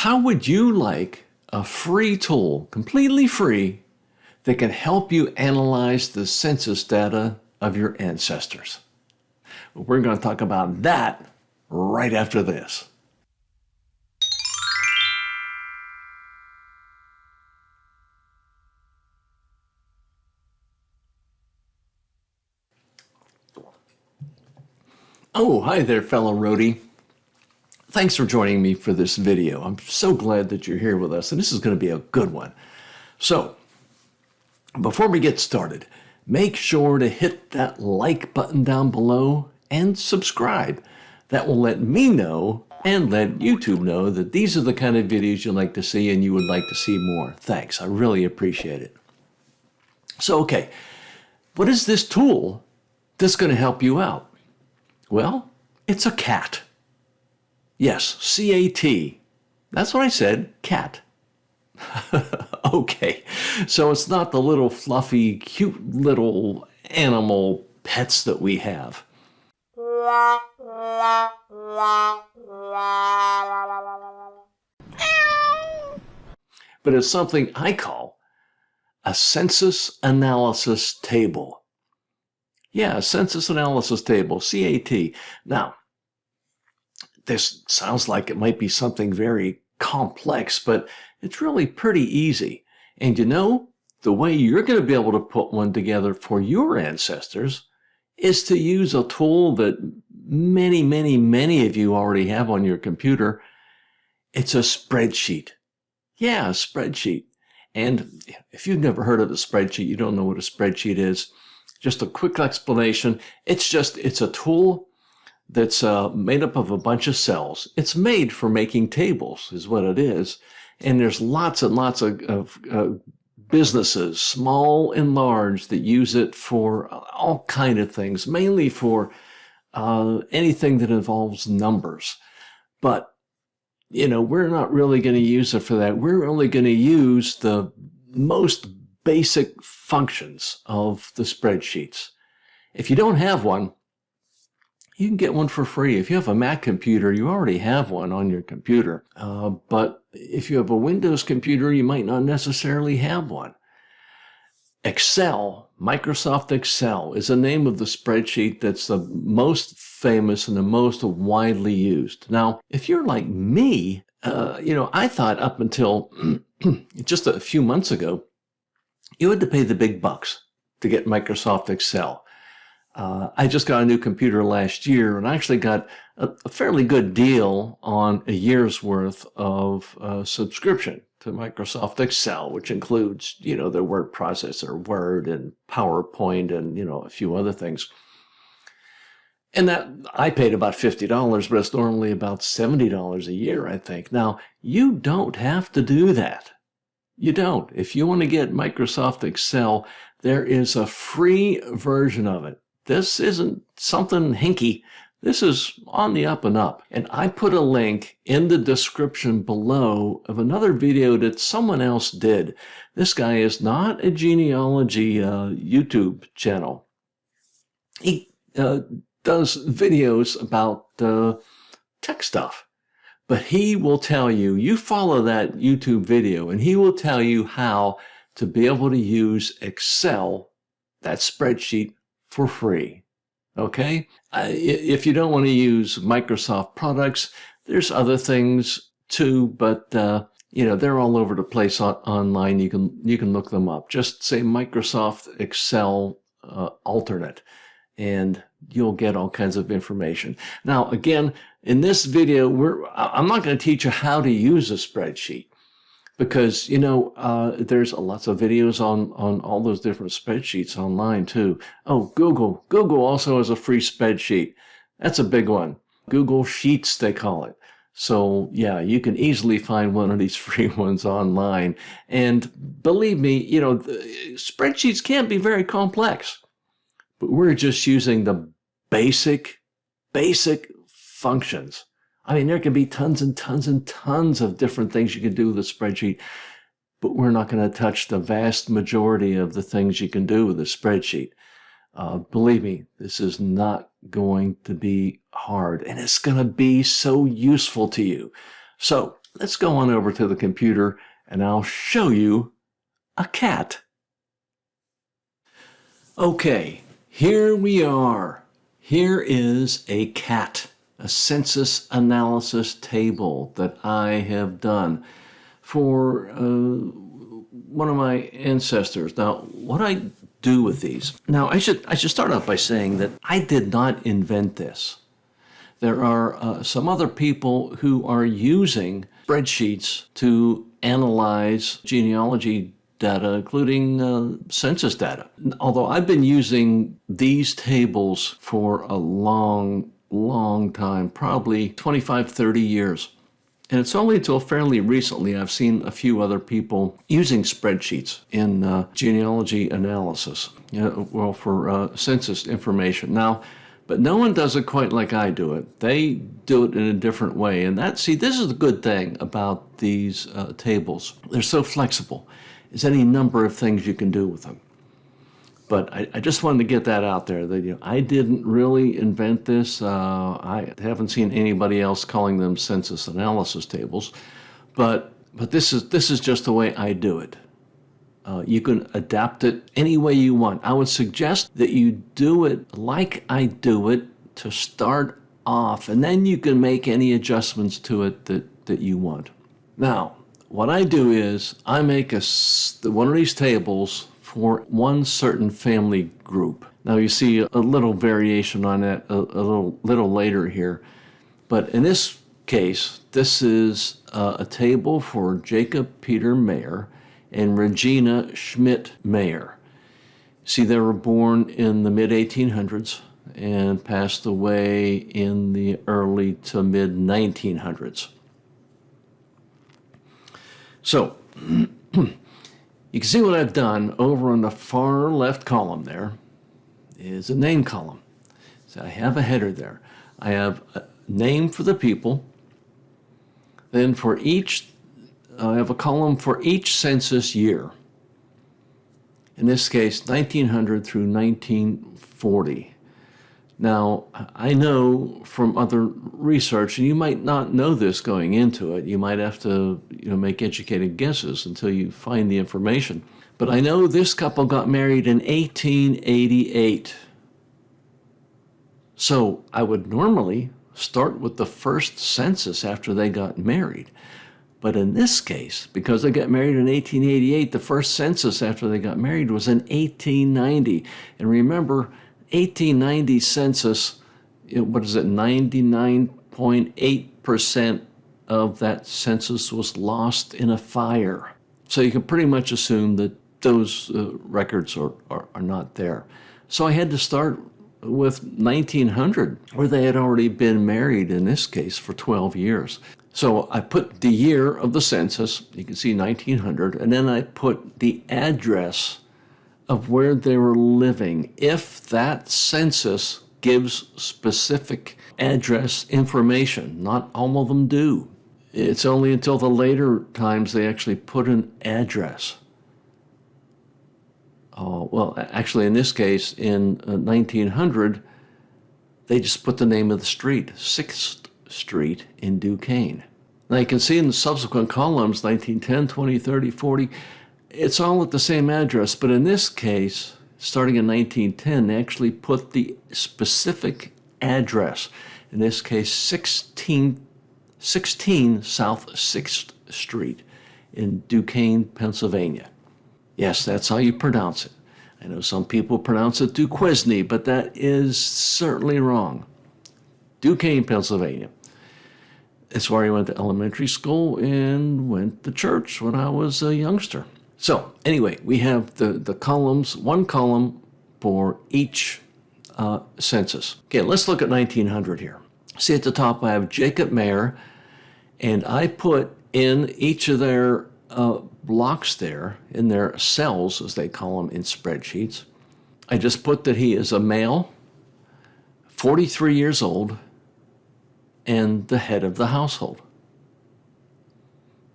How would you like a free tool, completely free, that can help you analyze the census data of your ancestors? We're going to talk about that right after this. Oh, hi there, fellow roadie. Thanks for joining me for this video. I'm so glad that you're here with us, and this is going to be a good one. So, before we get started, make sure to hit that like button down below and subscribe. That will let me know and let YouTube know that these are the kind of videos you like to see and you would like to see more. Thanks, I really appreciate it. So, okay, what is this tool that's going to help you out? Well, it's a cat. Yes, C-A-T. That's what I said, cat. Okay, so it's not the little fluffy, cute little animal pets that we have. But it's something I call a census analysis table. Yeah, census analysis table, CAT. Now, this sounds like it might be something very complex, but it's really pretty easy. And you know, the way you're going to be able to put one together for your ancestors is to use a tool that many of you already have on your computer. It's a spreadsheet. Yeah, a spreadsheet. And if you've never heard of a spreadsheet, you don't know what a spreadsheet is. Just a quick explanation. It's a tool that's made up of a bunch of cells. It's made for making tables, is what it is. And there's lots and lots of businesses, small and large, that use it for all kind of things, mainly for anything that involves numbers. But, you know, we're not really going to use it for that. We're only going to use the most basic functions of the spreadsheets. If you don't have one, you can get one for free. If you have a Mac computer, you already have one on your computer. But if you have a Windows computer, you might not necessarily have one. Excel, Microsoft Excel, is the name of the spreadsheet that's the most famous and the most widely used. Now, if you're like me, I thought up until just a few months ago, you had to pay the big bucks to get Microsoft Excel. I just got a new computer last year and I actually got a fairly good deal on a year's worth of subscription to Microsoft Excel, which includes, their word processor, Word and PowerPoint and, a few other things. And that I paid about $50, but it's normally about $70 a year, I think. Now, you don't have to do that. You don't. If you want to get Microsoft Excel, there is a free version of it. This isn't something hinky. This is on the up and up. And I put a link in the description below of another video that someone else did. This guy is not a genealogy YouTube channel. He does videos about tech stuff. But he will tell you, you follow that YouTube video, and he will tell you how to be able to use Excel, that spreadsheet, for free. Okay? If you don't want to use Microsoft products, there's other things too, but they're all over the place online. You can look them up. Just say Microsoft Excel alternate, and you'll get all kinds of information. Now, again, in this video, I'm not going to teach you how to use a spreadsheet because, there's lots of videos on all those different spreadsheets online too. Oh, Google. Google also has a free spreadsheet. That's a big one. Google Sheets, they call it. So, yeah, you can easily find one of these free ones online. And believe me, spreadsheets can be very complex. But we're just using the basic functions. I mean, there can be tons and tons and tons of different things you can do with a spreadsheet, but we're not going to touch the vast majority of the things you can do with a spreadsheet. Believe me, this is not going to be hard, and it's going to be so useful to you. So let's go on over to the computer and I'll show you a cat. Okay, here we are. Here is a cat, a census analysis table that I have done for one of my ancestors. Now, what I do with these. Now, I should start off by saying that I did not invent this. There are some other people who are using spreadsheets to analyze genealogy data, including census data. Although I've been using these tables for a long time, probably 25, 30 years. And it's only until fairly recently I've seen a few other people using spreadsheets in genealogy analysis, for census information. Now, but no one does it quite like I do it. They do it in a different way. And this is the good thing about these tables. They're so flexible. There's any number of things you can do with them. But I just wanted to get that out there, that I didn't really invent this. I haven't seen anybody else calling them census analysis tables. But this is just the way I do it. You can adapt it any way you want. I would suggest that you do it like I do it to start off, and then you can make any adjustments to it that you want. Now, what I do is I make one of these tables for one certain family group. Now you see a little variation on that a little later here, but in this case, this is a table for Jacob Peter Mayer and Regina Schmidt Mayer. See, they were born in the mid-1800s and passed away in the early to mid-1900s. So, you can see what I've done over on the far left column there is a name column. So I have a header there. I have a name for the people. Then for each, I have a column for each census year. In this case, 1900 through 1940. Now, I know from other research, and you might not know this going into it, you might have to make educated guesses until you find the information. But I know this couple got married in 1888. So I would normally start with the first census after they got married. But in this case, because they got married in 1888, the first census after they got married was in 1890. And remember, 1890 census, what is it, 99.8% of that census was lost in a fire. So you can pretty much assume that those records are not there. So I had to start with 1900, where they had already been married, in this case, for 12 years. So I put the year of the census, you can see 1900, and then I put the address of where they were living, if that census gives specific address information. Not all of them do. It's only until the later times they actually put an address. Well, actually, in this case, in 1900, they just put the name of the street, 6th Street in Duquesne. Now you can see in the subsequent columns, 1910, 20, 30, 40, it's all at the same address, but in this case, starting in 1910, they actually put the specific address. In this case, 16 South 6th Street in Duquesne, Pennsylvania. Yes, that's how you pronounce it. I know some people pronounce it Duquesne, but that is certainly wrong. Duquesne, Pennsylvania. It's where I went to elementary school and went to church when I was a youngster. So anyway, we have the columns, one column for each census. Okay, let's look at 1900 here. See at the top I have Jacob Mayer, and I put in each of their blocks there, in their cells as they call them in spreadsheets. I just put that he is a male, 43 years old, and the head of the household.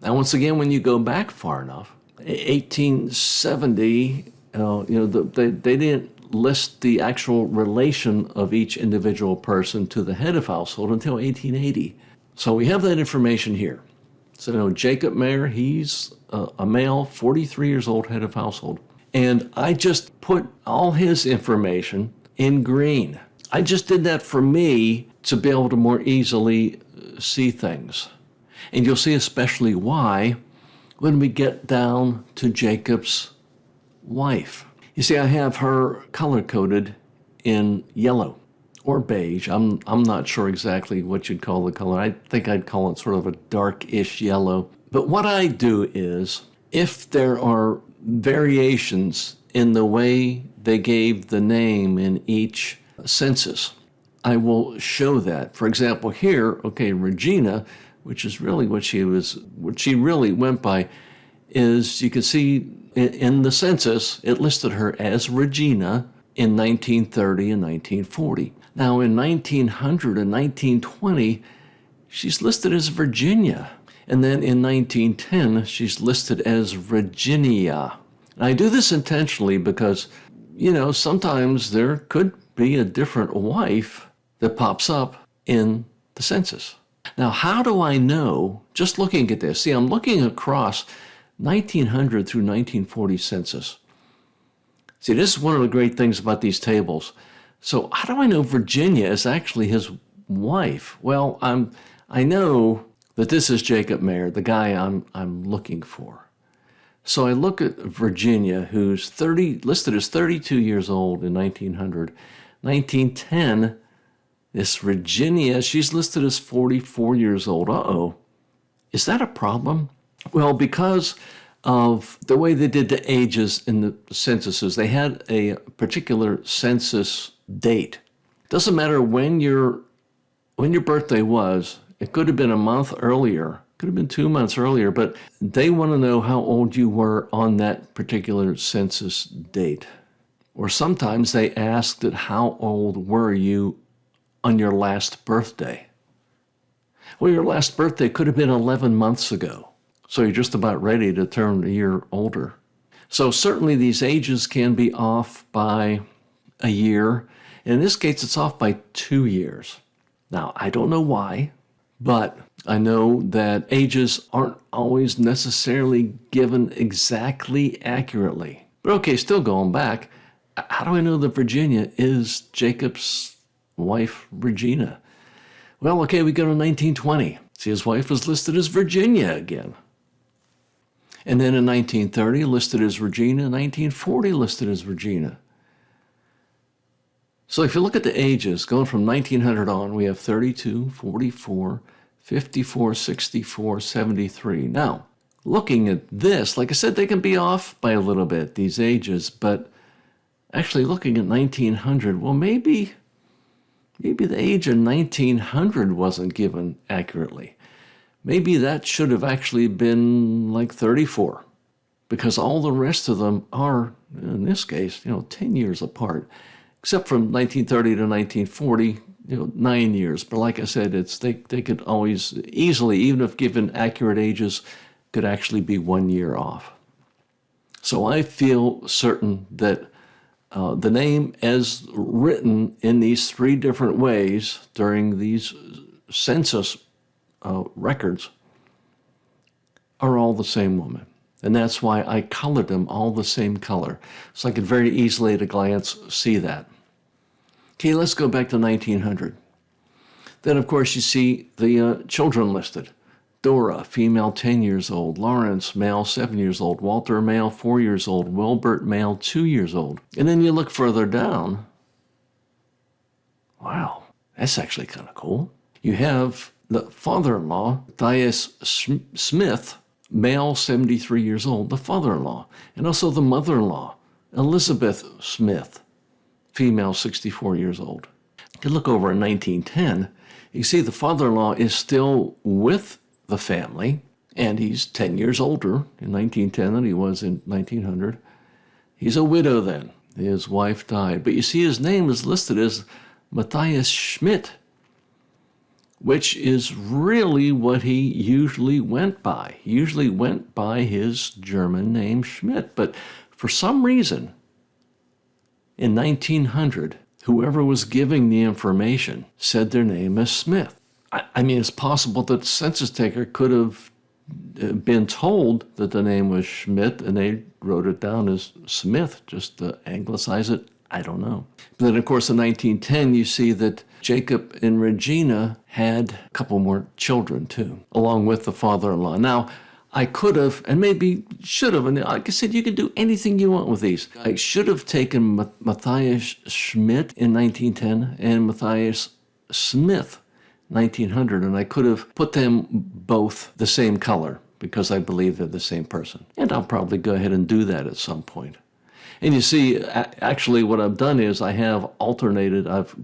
Now once again, when you go back far enough, 1870, they didn't list the actual relation of each individual person to the head of household until 1880. So we have that information here. So Jacob Mayer, he's a male, 43 years old, head of household. And I just put all his information in green. I just did that for me to be able to more easily see things. And you'll see especially why when we get down to Jacob's wife. You see, I have her color-coded in yellow or beige. I'm not sure exactly what you'd call the color. I think I'd call it sort of a darkish yellow. But what I do is, if there are variations in the way they gave the name in each census, I will show that. For example, here, okay, Regina, which is really what she really went by, is you can see in the census, it listed her as Regina in 1930 and 1940. Now in 1900 and 1920, she's listed as Virginia. And then in 1910, she's listed as Virginia. And I do this intentionally because, sometimes there could be a different wife that pops up in the census. Now, how do I know, just looking at this? See, I'm looking across 1900 through 1940 census. See, this is one of the great things about these tables. So how do I know Virginia is actually his wife? Well, I know that this is Jacob Mayer, the guy I'm looking for. So I look at Virginia, who's listed as 32 years old in 1900. 1910, this Virginia, she's listed as 44 years old. Uh-oh. Is that a problem? Well, because of the way they did the ages in the censuses, they had a particular census date. Doesn't matter when your birthday was. It could have been a month earlier, could have been 2 months earlier, but they want to know how old you were on that particular census date. Or sometimes they asked that how old were you on your last birthday? Well, your last birthday could have been 11 months ago. So you're just about ready to turn a year older. So certainly these ages can be off by a year. In this case, it's off by 2 years. Now, I don't know why, but I know that ages aren't always necessarily given exactly accurately. But okay, still going back, how do I know that Virginia is Jacob's wife, Regina? Well, okay, we go to 1920. See, his wife was listed as Virginia again. And then in 1930, listed as Regina. 1940, listed as Regina. So if you look at the ages, going from 1900 on, we have 32, 44, 54, 64, 73. Now, looking at this, like I said, they can be off by a little bit, these ages, but actually looking at 1900, well, maybe the age of 1900 wasn't given accurately. Maybe that should have actually been like 34, because all the rest of them are, in this case, 10 years apart, except from 1930 to 1940, 9 years. But like I said, they could always easily, even if given accurate ages, could actually be 1 year off. So I feel certain that the name as written in these 3 different ways during these census records are all the same woman. And that's why I colored them all the same color. So I could very easily at a glance see that. Okay, let's go back to 1900. Then, of course, you see the children listed. Dora, female 10 years old. Lawrence, male 7 years old. Walter, male 4 years old. Wilbert, male 2 years old. And then you look further down. Wow, that's actually kind of cool. You have the father-in-law, Matthias Smith, male 73 years old, the father-in-law. And also the mother-in-law, Elizabeth Smith, female 64 years old. You look over in 1910, you see the father-in-law is still with the family, and he's 10 years older in 1910 than he was in 1900. He's a widow then. His wife died. But you see his name is listed as Matthias Schmidt, which is really what he usually went by. He usually went by his German name Schmidt. But for some reason, in 1900, whoever was giving the information said their name as Smith. I mean, it's possible that the census taker could have been told that the name was Schmidt, and they wrote it down as Smith, just to anglicize it. I don't know. But then, of course, in 1910, you see that Jacob and Regina had a couple more children, too, along with the father-in-law. Now, I could have, and maybe should have, and like I said, you can do anything you want with these. I should have taken Matthias Schmidt in 1910 and Matthias Smith 1900, and I could have put them both the same color because I believe they're the same person. And I'll probably go ahead and do that at some point. And you see, actually what I've done is I have alternated, I've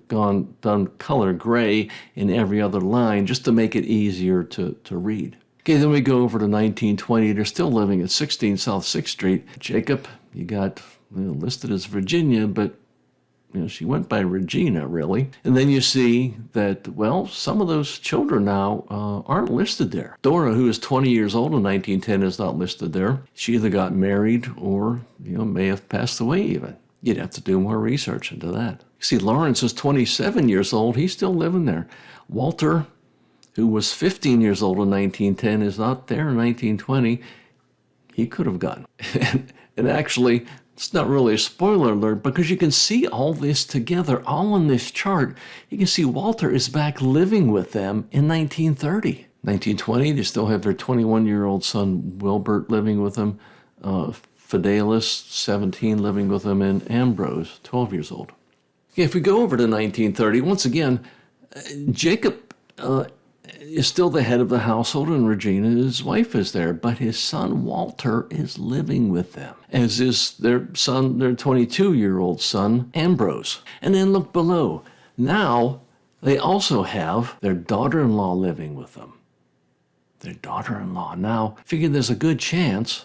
done color gray in every other line just to make it easier to read. Okay, then we go over to 1920. They're still living at 16 South 6th Street. Jacob, you got listed as Virginia, but she went by Regina, really. And then you see that, well, some of those children now aren't listed there. Dora, who is 20 years old in 1910, is not listed there. She either got married or, may have passed away even. You'd have to do more research into that. You see, Lawrence is 27 years old. He's still living there. Walter, who was 15 years old in 1910, is not there in 1920. He could have gotten. And actually, it's not really a spoiler alert because you can see all this together, all on this chart. You can see Walter is back living with them in 1930. 1920, they still have their 21-year-old son, Wilbert, living with them. Fidelis, 17, living with them, and Ambrose, 12 years old. Okay, if we go over to 1930, once again, Jacob is still the head of the household, and Regina, his wife, is there. But his son, Walter, is living with them, as is their 22-year-old son, Ambrose. And then look below. Now, they also have their daughter-in-law living with them. Their daughter-in-law. Now, figure there's a good chance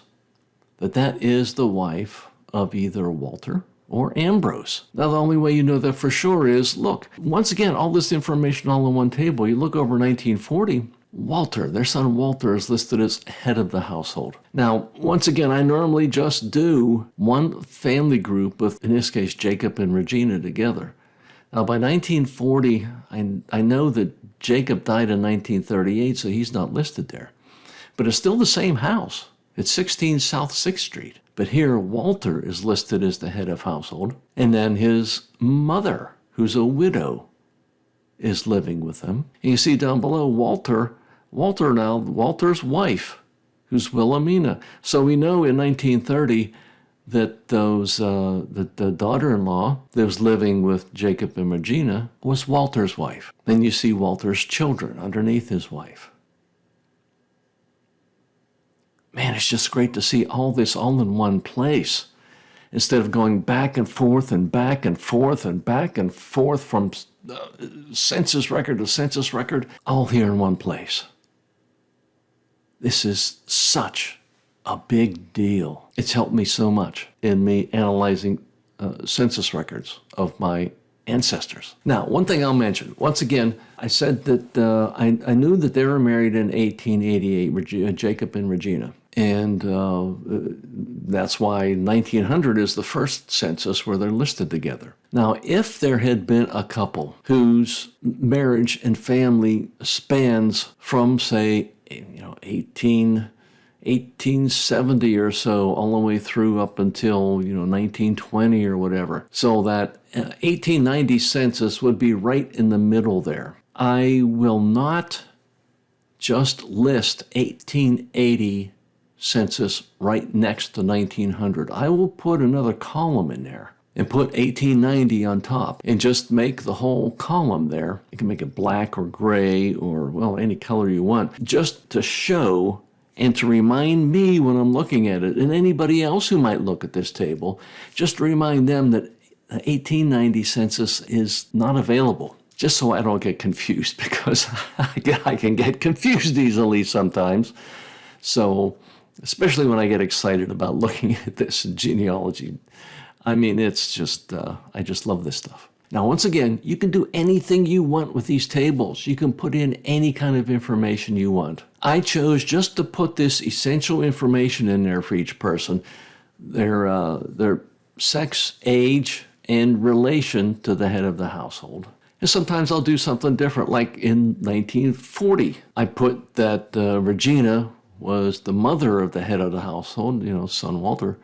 that is the wife of either Walter or Ambrose. Now, the only way you know that for sure is, look, once again, all this information all on one table. You look over 1940, Walter, their son Walter, is listed as head of the household. Now, once again, I normally just do one family group with, in this case, Jacob and Regina together. Now, by 1940, I know that Jacob died in 1938, so he's not listed there. But it's still the same house. It's 16 South 6th Street. But here, Walter is listed as the head of household. And then his mother, who's a widow, is living with them. And you see down below, Walter's wife, who's Wilhelmina. So we know in 1930 that the daughter-in-law that was living with Jacob and Regina was Walter's wife. Then you see Walter's children underneath his wife. Man, it's just great to see all this all in one place instead of going back and forth and back and forth and back and forth from census record to census record, all here in one place. This is such a big deal. It's helped me so much in me analyzing census records of my ancestors. Now, one thing I'll mention, once again, I said that I knew that they were married in 1888, Jacob and Regina. And that's why 1900 is the first census where they're listed together. Now, if there had been a couple whose marriage and family spans from, say, 1870 or so, all the way through up until, 1920 or whatever, so that 1890 census would be right in the middle there. I will not just list 1880 census right next to 1900. I will put another column in there and put 1890 on top and just make the whole column there. You can make it black or gray or, well, any color you want, just to show and to remind me when I'm looking at it, and anybody else who might look at this table, just to remind them that the 1890 census is not available. Just so I don't get confused, because I can get confused easily sometimes. So, especially when I get excited about looking at this genealogy. I mean, it's just, I just love this stuff. Now, once again, you can do anything you want with these tables. You can put in any kind of information you want. I chose just to put this essential information in there for each person. Their sex, age, and relation to the head of the household. And sometimes I'll do something different, like in 1940. I put that Regina was the mother of the head of the household, son Walter,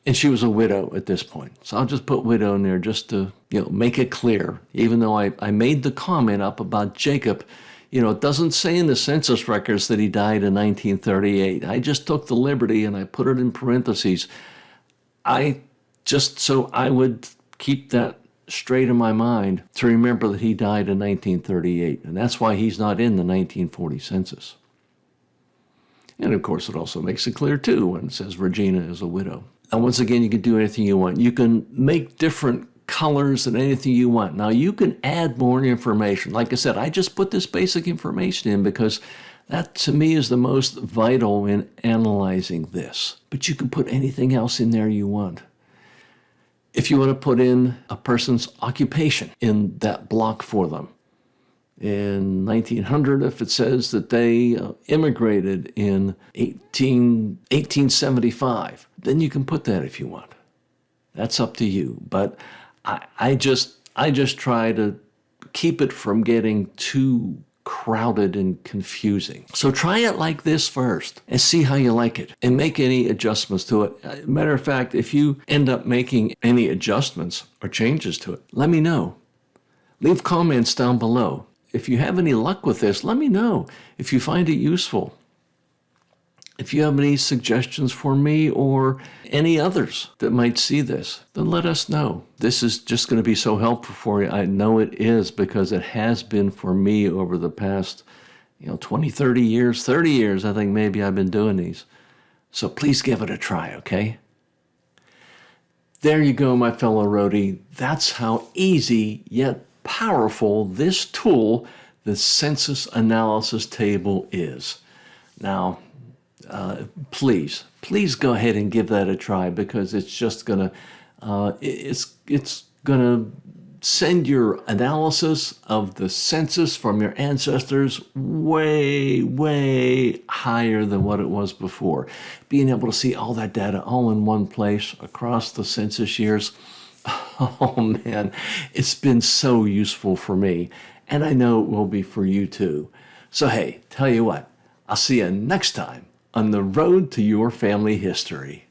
and she was a widow at this point. So I'll just put widow in there just to, make it clear. Even though I made the comment up about Jacob, it doesn't say in the census records that he died in 1938. I just took the liberty and I put it in parentheses. So I would keep that straight in my mind to remember that he died in 1938. And that's why he's not in the 1940 census. And of course, it also makes it clear, too, when it says Regina is a widow. And once again, you can do anything you want. You can make different colors and anything you want. Now, you can add more information. Like I said, I just put this basic information in because that, to me, is the most vital in analyzing this. But you can put anything else in there you want. If you want to put in a person's occupation in that block for them, in 1900, if it says that they immigrated in 1875, then you can put that if you want. That's up to you. But I just try to keep it from getting too crowded and confusing. So try it like this first and see how you like it and make any adjustments to it. Matter of fact, if you end up making any adjustments or changes to it, let me know. Leave comments down below. If you have any luck with this, let me know. If you find it useful. If you have any suggestions for me or any others that might see this, then let us know. This is just going to be so helpful for you. I know it is because it has been for me over the past 20, 30 years, 30 years, I think maybe I've been doing these. So please give it a try, okay? There you go, my fellow roadie. That's how easy yet powerful this tool, the census analysis table, is. Now, please go ahead and give that a try because it's just gonna it's gonna send your analysis of the census from your ancestors way higher than what it was before. Being able to see all that data all in one place across the census years, oh man, it's been so useful for me, and I know it will be for you too. So hey, tell you what, I'll see you next time on the road to your family history.